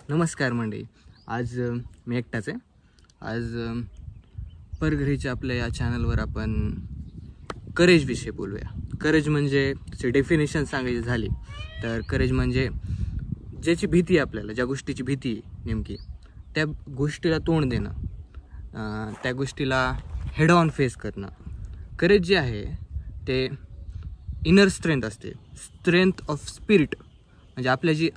नमस्कार मंडळी. आज मी एकटाच आहे. आज परघरीच्या आपल्या या चॅनलवर आपण करेज विषयी बोलूया. करेज म्हणजे त्याची डेफिनेशन सांगायची झाली तर करेज म्हणजे ज्याची भीती आपल्याला, ज्या गोष्टीची भीती नेमकी, त्या गोष्टीला तोंड देणं, त्या गोष्टीला हेड ऑन फेस करणं. करेज जे आहे ते इनर स्ट्रेंथ असते, स्ट्रेंथ ऑफ स्पिरिट. म्हणजे आपल्या जी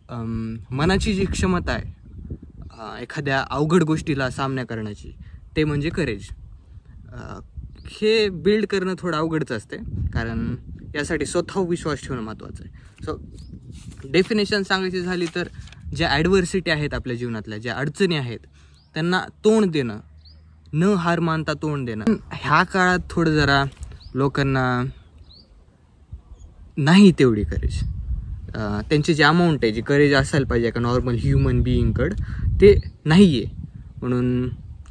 मनाची जी क्षमता आहे एखाद्या अवघड गोष्टीला सामना करण्याची, ते म्हणजे करेज. हे बिल्ड करणं थोडं अवघडच असते, कारण यासाठी स्वतःवर विश्वास ठेवणं महत्त्वाचं आहे. सो डेफिनेशन सांगायची झाली तर ज्या ॲडव्हर्सिटी आहेत आपल्या जीवनातल्या, ज्या अडचणी आहेत, त्यांना तोंड देणं, न हार मानता तोंड देणं. ह्या काळात थोडं जरा लोकांना नाही तेवढी करेज. त्यांची जी अमाऊंट आहे, जी करेज असायला पाहिजे एका नॉर्मल ह्युमन बिईंगकडं, ते नाही आहे. म्हणून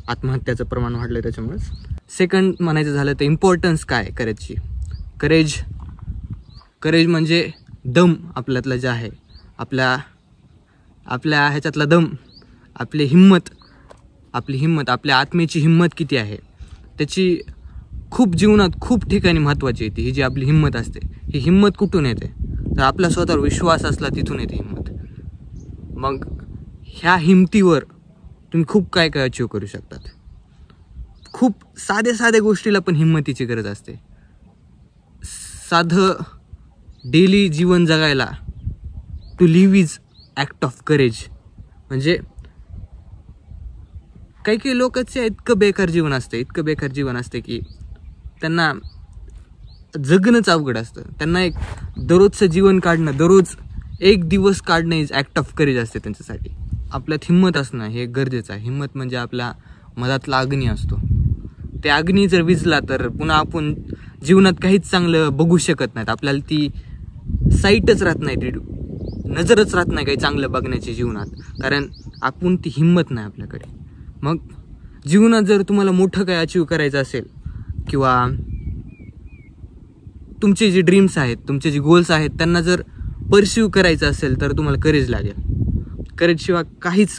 आत्महत्याचं प्रमाण वाढलं त्याच्यामुळेच. सेकंड म्हणायचं झालं तर इम्पॉर्टन्स काय करेजची. करेज म्हणजे दम आपल्यातला जे आहे, आपल्या ह्याच्यातला दम, आपली हिंमत, आपल्या आत्मेची हिंमत किती आहे, त्याची खूप जीवनात खूप ठिकाणी महत्त्वाची येते. ही जी आपली हिंमत असते, ही हिंमत कुठून येते तर आपल्या स्वतःवर विश्वास असला तिथून येते हिंमत. मग ह्या हिमतीवर तुम्ही खूप काय काय अचीव करू शकतात. खूप साध्या गोष्टीला पण हिंमतीची गरज असते. साधं डेली जीवन जगायला to live is act of courage. म्हणजे काही लोकांचं इतकं बेकार जीवन असते की त्यांना जगणंच अवघड असतं. त्यांना एक दररोजचं जीवन काढणं, दररोज एक दिवस काढणं इज ॲक्ट ऑफ करेज असते त्यांच्यासाठी. आपल्यात हिंमत असणं हे गरजेचं आहे. हिंमत म्हणजे आपल्या मधातला अग्नी असतो. ते अग्नी जर विझला तर पुन्हा आपण जीवनात काहीच चांगलं बघू शकत नाहीत. आपल्याला ती साईटच राहत नाही, ती नजरच राहत नाही काही चांगलं बघण्याची जीवनात, कारण आपण ती हिंमत नाही आपल्याकडे. मग जीवनात जर तुम्हाला मोठं काय अचीव करायचं असेल किंवा तुमचे जे ड्रीम्स आहेत, तुमचे जे गोल्स आहेत, त्यांना जर परस्यू करायचं असेल तर तुम्हाला करेज लागेल. करेजशिवाय काहीच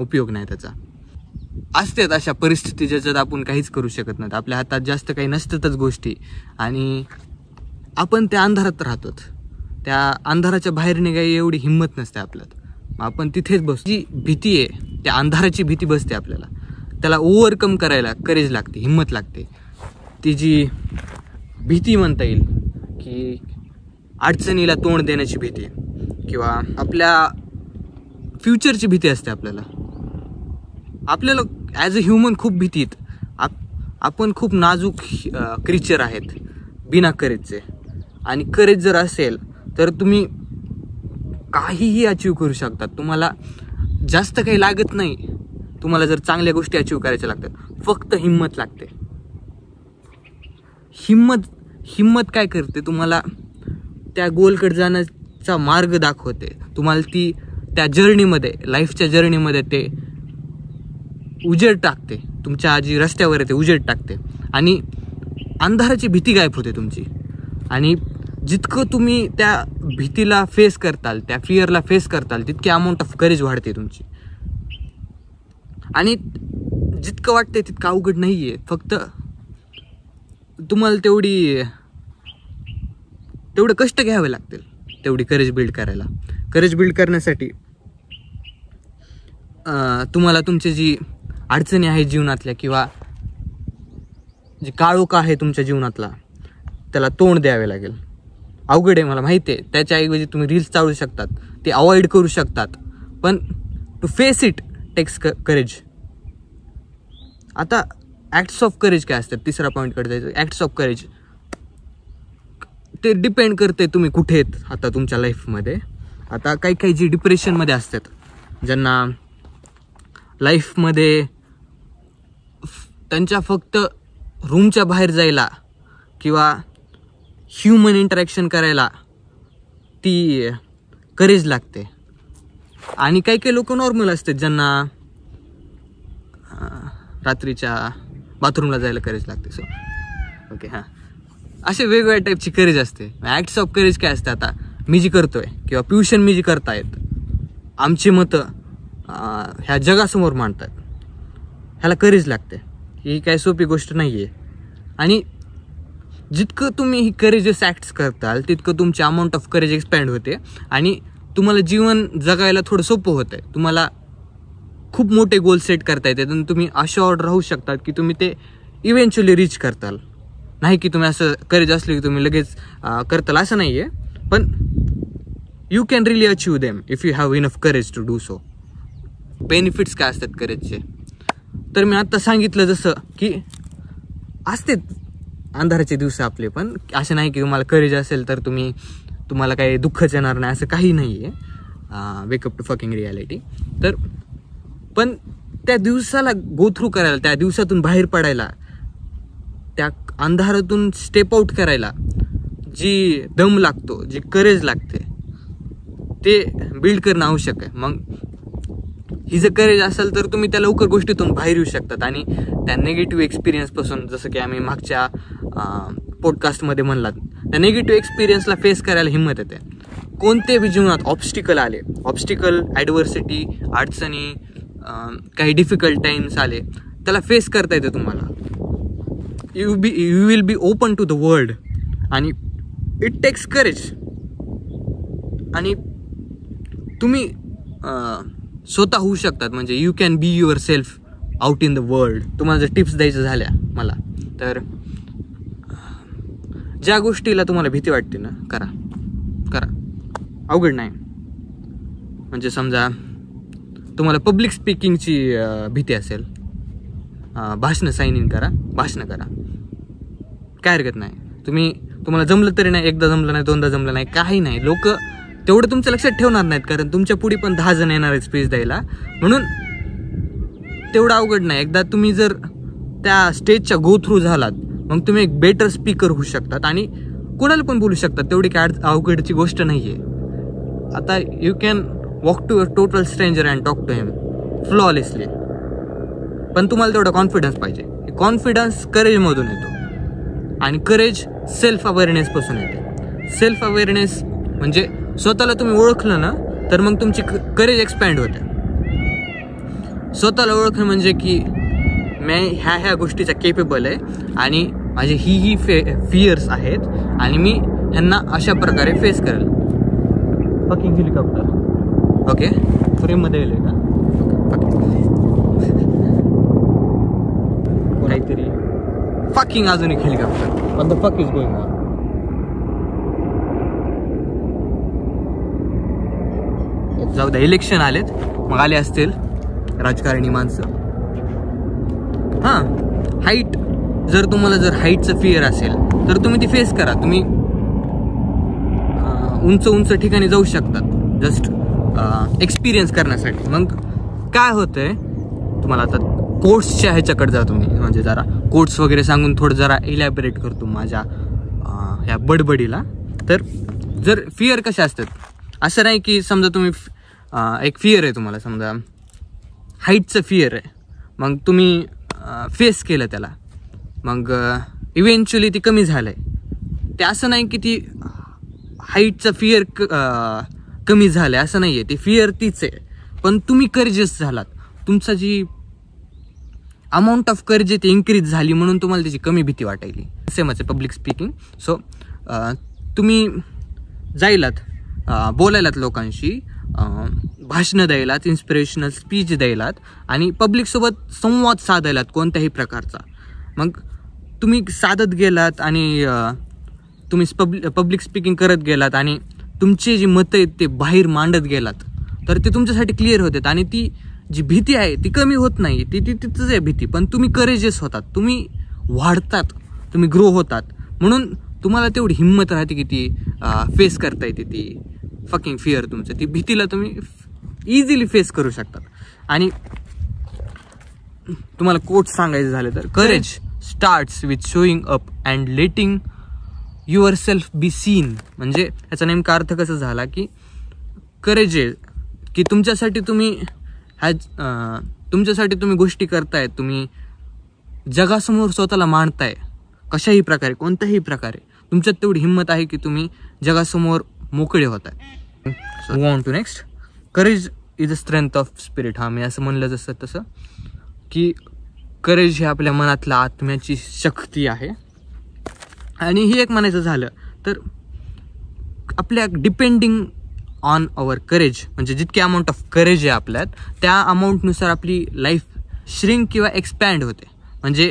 उपयोग नाही त्याचा. असतात अशा परिस्थिती ज्याच्यात आपण काहीच करू शकत नाहीत, आपल्या हातात जास्त काही नसतातच गोष्टी, आणि आपण त्या अंधारात राहतो. त्या अंधाराच्या बाहेर निघायची एवढी हिंमत नसते आपल्यात. आपण तिथेच बसतो. जी भीती आहे, त्या अंधाराची भीती बसते आपल्याला, त्याला ओव्हरकम करायला करेज लागते, हिंमत लागते. ती जी भीती म्हणता येईल की अडचणीला तोंड देण्याची भीती, किंवा आपल्या फ्युचरची भीती असते. आपल्याला ॲज अ ह्युमन खूप भीती आहेत. आपण खूप नाजूक क्रिचर आहेत बिना करेजचे. आणि करेज जर असेल तर तुम्ही काहीही अचीव करू शकतात. तुम्हाला जास्त काही लागत नाही. तुम्हाला जर चांगल्या गोष्टी अचीव करायच्या लागतात, फक्त हिंमत लागते. हिंमत काय करते, तुम्हाला त्या गोलकडे जाण्याचा मार्ग दाखवते. तुम्हाला ती त्या जर्नीमध्ये, लाईफच्या जर्नीमध्ये ते उजेड टाकते. तुमच्या जी रस्त्यावर आहे ते उजेड टाकते, आणि अंधाराची भीती गायब होते तुमची. आणि जितकं तुम्ही त्या भीतीला फेस करताल, त्या फिअरला फेस करताल, तितकी अमाऊंट ऑफ करेज वाढते तुमची. आणि जितकं वाटते तितकं अवघड नाही आहे. फक्त तुम्हाला तेवढं कष्ट घ्यावे लागतील, तेवढी करेज बिल्ड करायला. करेज बिल्ड करण्यासाठी तुम्हाला तुमची जी अडचणी आहेत जीवनातल्या, किंवा जी काळोख आहे तुमच्या जीवनातला, त्याला तोंड द्यावे लागेल. अवघड आहे मला माहिती आहे. त्याच्याऐवजी तुम्ही रील्स चालू शकतात, ते अवॉइड करू शकतात, पण to face it takes courage. आता ॲक्ट्स ऑफ करेज काय असतात, तिसरा पॉईंटकडे जायचं. ॲक्ट्स ऑफ करेज ते डिपेंड करते तुम्ही कुठे आहेत आता तुमच्या लाईफमध्ये. आता काही जी डिप्रेशनमध्ये असतात, ज्यांना लाईफमध्ये त्यांच्या फक्त रूमच्या बाहेर जायला किंवा ह्युमन इंटरॅक्शन करायला ती करेज लागते. आणि काही लोक नॉर्मल असतात, ज्यांना रात्रीच्या बाथरूमला जायला करेज लागते. सो ओके, हां, असे वेगवेगळ्या टाईपची करेज असते. ॲक्ट्स ऑफ करेज काय असते, आता मी जी करतोय किंवा पियुषन मी जी करतायत, आमची मतं ह्या जगासमोर मांडतात, ह्याला करेज लागते. ही काय सोपी गोष्ट नाही आहे. आणि जितकं तुम्ही ही करेजियस ॲक्ट्स करताल तितकं तुमची अमाऊंट ऑफ करेज एक्सपॅन्ड होते आणि तुम्हाला जीवन जगायला थोडं सोपं होतं आहे. तुम्हाला खूप मोठे गोल सेट करता येतात आणि तुम्ही अशुअर्ड राहू शकतात की तुम्ही ते इव्हेंच्युअली रीच करताल. नाही की तुम्ही असं करेज असले की तुम्ही लगेच करताल, असं नाही आहे. पण you can really achieve them if you have enough courage to do so. Benefits काय असतात करेजचे, तर मी आत्ता सांगितलं जसं की असते अंधाराचे दिवस आपले, पण असं नाही की तुम्हाला करेज असेल तर तुम्हाला काही दुःखच येणार नाही, असं काही नाही आहे. Wake up to fucking reality. तर पण त्या दिवसाला गो थ्रू करायला, त्या दिवसातून बाहेर पडायला, त्या अंधारातून स्टेप आउट करायला जी दम लागतो, जी करेज लागते, ते बिल्ड करणं आवश्यक आहे. मग ही जर करेज असेल तर तुम्ही त्या लवकर गोष्टीतून बाहेर येऊ शकतात आणि त्या निगेटिव्ह एक्सपिरियन्सपासून, जसं की आम्ही मागच्या पॉडकास्टमध्ये म्हणलात, त्या निगेटिव्ह एक्सपिरियन्सला फेस करायला हिंमत येते. कोणते बी जीवनात ऑब्स्टिकल आले, ॲडव्हर्सिटी, अडचणी, काही डिफिकल्ट टाइम्स आले, त्याला फेस करता येतं तुम्हाला. You will be open to the world आणि इट टेक्स करेज. आणि तुम्ही स्वतः होऊ शकतात, म्हणजे you can be yourself out in the world. तुम्हाला जर टिप्स द्यायचं झाल्या मला, तर ज्या गोष्टीला तुम्हाला भीती वाटते ना, करा. अवघड नाही. म्हणजे समजा तुम्हाला पब्लिक स्पीकिंगची भीती असेल, भाषण साइन इन करा, भाषण करा, काय हरकत नाही. तुम्हाला जमलं तरी नाही, एकदा जमलं नाही, दोनदा जमलं नाही, काही नाही. लोक तेवढं तुमच्या लक्षात ठेवणार नाहीत, कारण तुमच्या पुढे पण 10 जण येणार आहेत स्पीच द्यायला, म्हणून तेवढं अवघड नाही. एकदा तुम्ही जर त्या स्टेजच्या गो थ्रू झालात, मग तुम्ही एक बेटर स्पीकर होऊ शकतात आणि कोणाला पण बोलू शकतात. तेवढी काय अवघडची गोष्ट नाही आहे. आता you can walk to a total stranger and talk to him flawlessly, पण तुम्हाला तेवढा कॉन्फिडन्स पाहिजे. कॉन्फिडन्स करेजमधून येतो आणि करेज सेल्फ अवेअरनेसपासून येते. सेल्फ अवेअरनेस म्हणजे स्वतःला तुम्ही ओळखलं ना, तर मग तुमची करेज एक्सपॅन्ड होते. स्वतःला ओळखणं म्हणजे की मी ह्या गोष्टीचा केपेबल आहे आणि माझे ही फिअर्स आहेत आणि मी ह्यांना अशा प्रकारे फेस करेल. फकिंग हेलिकॉप्टर ओके, फ्रेममध्ये येईल का काहीतरी फकिंग अजून एक helicopter. What the fuck is going on? जाऊ द्या, इलेक्शन आलेत, मग आले असतील राजकारणी माणसं. हाईट, जर तुम्हाला हाईटचं फिअर असेल तर तुम्ही ती फेस करा. तुम्ही उंच ठिकाणी जाऊ शकतात जस्ट एक्सपिरियन्स करण्यासाठी. मग काय होतंय, तुम्हाला आता कोट्सच्या ह्याच्याकडे जा तुम्ही, म्हणजे जरा कोट्स वगैरे सांगून थोडं जरा इलॅबरेट करतो माझ्या ह्या बडबडीला. तर जर फिअर कसे असतात, असं नाही की समजा तुम्ही एक फिअर आहे, तुम्हाला समजा हाईटचं फिअर आहे, मग तुम्ही फेस केलं त्याला, मग इव्हेंच्युअली ती कमी झालं आहे. ते असं नाही की ती हाईटचं फिअर कमी झालं आहे, असं नाही आहे. ती फिअर तीच आहे, पण तुम्ही करेजियस झालात. तुमचा जी अमाऊंट ऑफ करेज ती इन्क्रीज झाली, म्हणून तुम्हाला त्याची कमी भीती वाटायली. सेमच आहे पब्लिक स्पीकिंग. सो तुम्ही जायलात, बोलायलात लोकांशी, भाषणं द्यायलात, इन्स्पिरेशनल स्पीच द्यायलात आणि पब्लिकसोबत संवाद साधायलात कोणत्याही प्रकारचा. मग तुम्ही साधत गेलात आणि तुम्ही पब्लिक स्पीकिंग करत गेलात आणि तुमचे जी मतं आहेत ते बाहेर मांडत गेलात, तर ते तुमच्यासाठी क्लिअर होतात आणि ती जी भीती आहे ती कमी होत नाही. ती तिथंच आहे भीती, पण तुम्ही करेजियस होतात, तुम्ही वाढतात, तुम्ही ग्रो होतात, म्हणून तुम्हाला तेवढी हिंमत राहते की ती फेस करता येते. ती फकिंग फिअर तुमचं, ती भीतीला तुम्ही इझिली फेस करू शकतात. आणि तुम्हाला कोट सांगायचं झालं तर, courage starts with showing up and letting your self be seen. म्हणजे याचा नेमका अर्थ कसा झाला की करेज आहे की तुमच्यासाठी तुम्ही गोष्टी करताय, तुम्ही जगासमोर स्वतःला मांडताय कशाही प्रकारे, कोणत्याही प्रकारे. तुमच्यात तेवढी हिंमत आहे की तुम्ही जगासमोर मोकळे होताय. So move on to next. Courage is a strength of spirit. मी असं म्हणलं जसं तसं की करेज ही आपल्या मनातल्या आत्म्याची शक्ती आहे. आणि ही एक म्हणायचं झालं तर आपल्या डिपेंडिंग ऑन अवर करेज, म्हणजे जितकी अमाऊंट ऑफ करेज आहे आपल्यात त्या अमाऊंटनुसार आपली लाईफ श्रिंक किंवा एक्सपॅन्ड होते. म्हणजे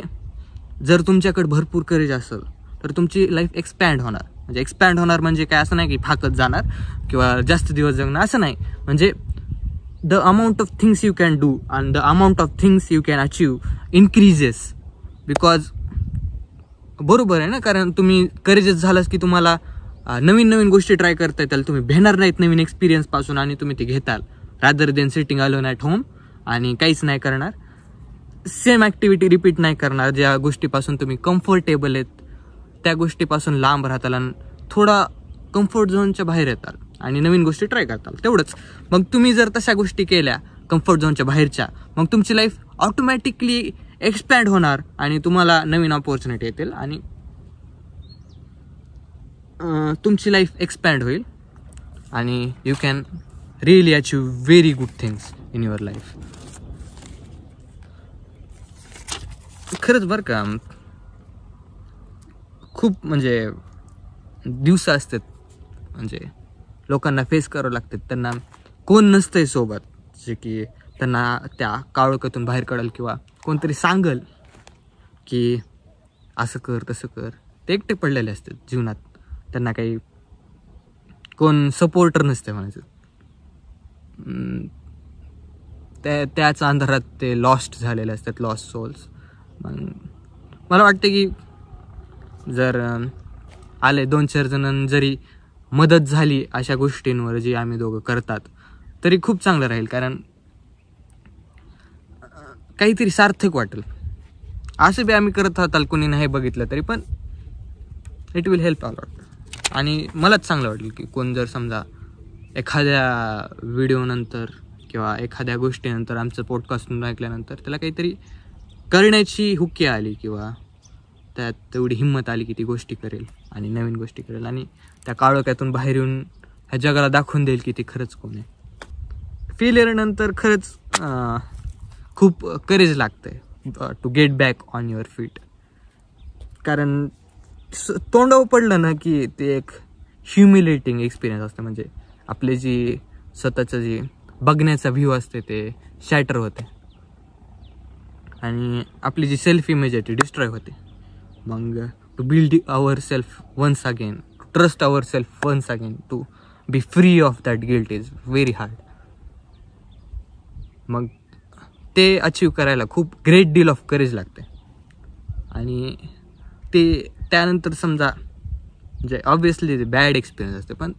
जर तुमच्याकडे भरपूर करेज असेल तर तुमची लाईफ एक्सपॅन्ड होणार. म्हणजे एक्सपॅन्ड होणार म्हणजे काय असं नाही की फाकत जाणार किंवा जास्त दिवस जगणार असं नाही. म्हणजे the amount of things you can do and the amount of things you can achieve increases. Because बरोबर आहे ना, कारण तुम्ही करेजेस झालास की तुम्हाला नवीन नवीन गोष्टी ट्राय करता येतील. तुम्ही भेटणार नाहीत नवीन एक्सपिरियन्स पासून आणि तुम्ही ते घेताल rather than sitting alone at home आणि काहीच नाही करणार, सेम ॲक्टिव्हिटी रिपीट नाही करणार. ज्या गोष्टीपासून तुम्ही कम्फर्टेबल आहेत त्या गोष्टीपासून लांब राहताल आणि थोडा कम्फर्ट झोनच्या बाहेर येताल आणि नवीन गोष्टी ट्राय करताल तेवढंच. मग तुम्ही जर तशा गोष्टी केल्या कम्फर्ट झोनच्या बाहेरच्या, मग तुमची लाईफ ऑटोमॅटिकली एक्सपॅन्ड होणार आणि तुम्हाला नवीन ऑपॉर्च्युनिटी येतील आणि तुमची लाईफ एक्सपॅन्ड होईल आणि you can really achieve very good things in your life. खरंच बरं का, खूप म्हणजे दिवस असतात म्हणजे लोकांना फेस करावं लागतात. त्यांना कोण नसतंय सोबत जे की त्यांना त्या काळोखातून बाहेर काढेल किंवा कोणतरी सांगल की असं कर तसं कर. ते एकटे पडलेले असतात जीवनात, त्यांना काही कोण सपोर्टर नसते म्हणायचं. त्याच अंधारात ते लॉस्ट झालेले असतात, लॉस्ट सोल्स. मला वाटतं की जर आले 2-4 जणांना जरी मदत झाली अशा गोष्टींवर जी आम्ही दोघं करतात तरी खूप चांगलं राहील. कारण काहीतरी सार्थक वाटेल. असं बी आम्ही करत राहताल कोणी नाही बघितलं तरी, पण इट विल हेल्प अलॉट. आणि मलाच चांगलं वाटेल की कोण जर समजा एखाद्या व्हिडिओनंतर किंवा एखाद्या गोष्टीनंतर आमचं पॉडकास्ट ऐकल्यानंतर त्याला काहीतरी करण्याची हुक्की आली किंवा त्यात तेवढी हिंमत आली की ती गोष्टी करेल आणि नवीन गोष्टी करेल आणि त्या काळोख्यातून बाहेर येऊन ह्या जगाला दाखवून देईल की ती खरंच कोण आहे. फेलियरनंतर खरंच खूप करेज लागतं to get back on your feet. कारण तोंडावर पडलं ना की ते एक ह्युमिलेटिंग एक्सपिरियन्स असतं. म्हणजे आपले जी स्वतःचं जे बघण्याचा व्ह्यू असते ते शॅटर होते आणि आपली जी सेल्फ इमेज आहे ती डिस्ट्रॉय होते. मग to build our self once again, to trust our self once again, to be free of that guilt is very hard. मग ते अचीव करायला खूप ग्रेट डील ऑफ करेज लागते. आणि ते त्यानंतर समजा म्हणजे ऑब्विसली ते बॅड एक्सपिरियन्स असते, पण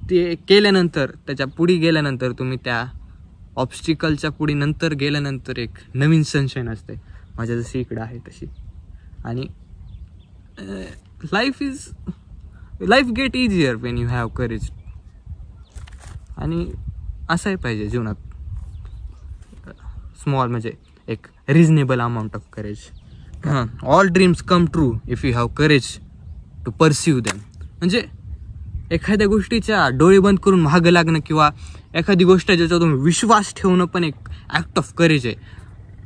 ते केल्यानंतर त्याच्या पुढे गेल्यानंतर तुम्ही त्या ऑब्स्टिकलच्या पुढे नंतर गेल्यानंतर एक नवीन सनशाईन असते. माझ्या जशी इकडं आहे तशी. आणि life get easier when you have courage. आणि असंही पाहिजे जीवनात, स्मॉल म्हणजे एक reasonable amount of courage. All dreams come true if you have courage to pursue them. म्हणजे एखाद्या गोष्टीच्या डोळे बंद करून मागं लागणं किंवा एखादी गोष्ट ज्याच्यातून विश्वास ठेवणं पण एक ॲक्ट ऑफ करेज आहे.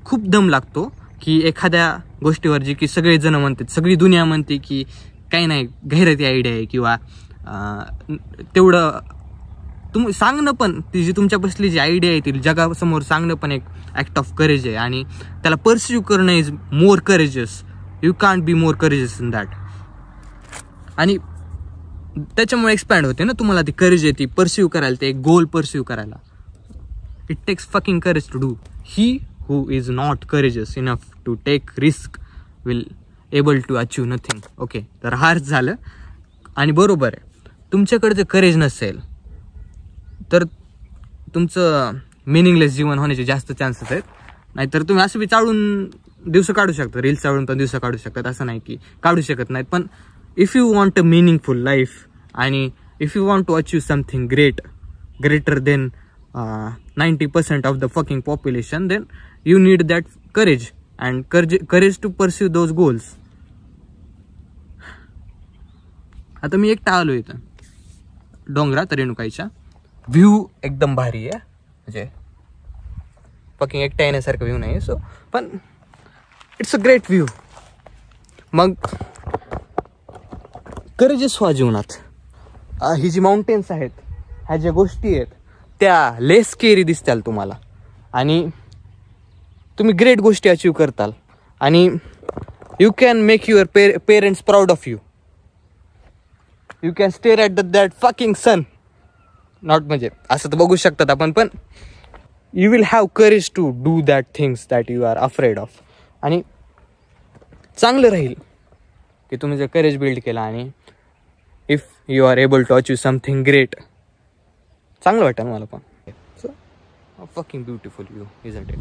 खूप दम लागतो की एखाद्या गोष्टीवर जी की सगळेजण म्हणतात, सगळी दुनिया म्हणते की काही नाही गैरती आयडिया आहे किंवा तेवढं तुम्ही सांगणं पण ती जी तुमच्या बसली जी आयडिया आहे ती जगासमोर सांगणं पण एक ॲक्ट ऑफ करेज आहे. आणि त्याला परस्यू करणं is more courageous. You can't be more courageous in that. आणि त्याच्यामुळे एक्सपॅन्ड होते ना तुम्हाला ती करेज आहे ती परस्यू करायला, ते एक गोल परस्यू करायला. It takes fucking courage to do. ही who is not courageous enough to take risk will able to achieve nothing. Okay, तर हार्श झालं. आणि बरोबर आहे, तुमच्याकडे जर करेज नसेल तर तुमचं मिनिंगलेस जीवन होण्याचे जास्त चान्सेस आहेत. नाहीतर तुम्ही असं बी चाळून दिवस काढू शकता, रील्स चाळून पण दिवस काढू शकतात, असं नाही की काढू शकत नाहीत. पण if you want a meaningful life आणि if you want to achieve something greater than 90% of the fucking population, then you need that courage and courage to pursue those goals. आता मी एकटा आलो इथं डोंगरात रेणुकाईच्या. व्ह्यू एकदम भारी आहे म्हणजे फकिंग एकटा येण्यासारखा व्ह्यू नाही सो, पण इट्स अ ग्रेट व्ह्यू. मग करेजेस व्हा जीवनात. ही जी माउंटेन्स आहेत, ह्या ज्या गोष्टी आहेत त्या लेस स्केरी दिसताल तुम्हाला, आणि तुम्ही ग्रेट गोष्टी अचीव करताल, आणि you can make your parents proud of you. You can stare at that fucking sun. Not म्हणजे असं तर बघू शकतात आपण, पण you will have courage to do that things that you are afraid of. आणि चांगलं राहील की तुम्ही जर करेज बिल्ड केला आणि if you are able to achieve something great, चांगलं वाटेल मला पण. So fucking beautiful view isn't it.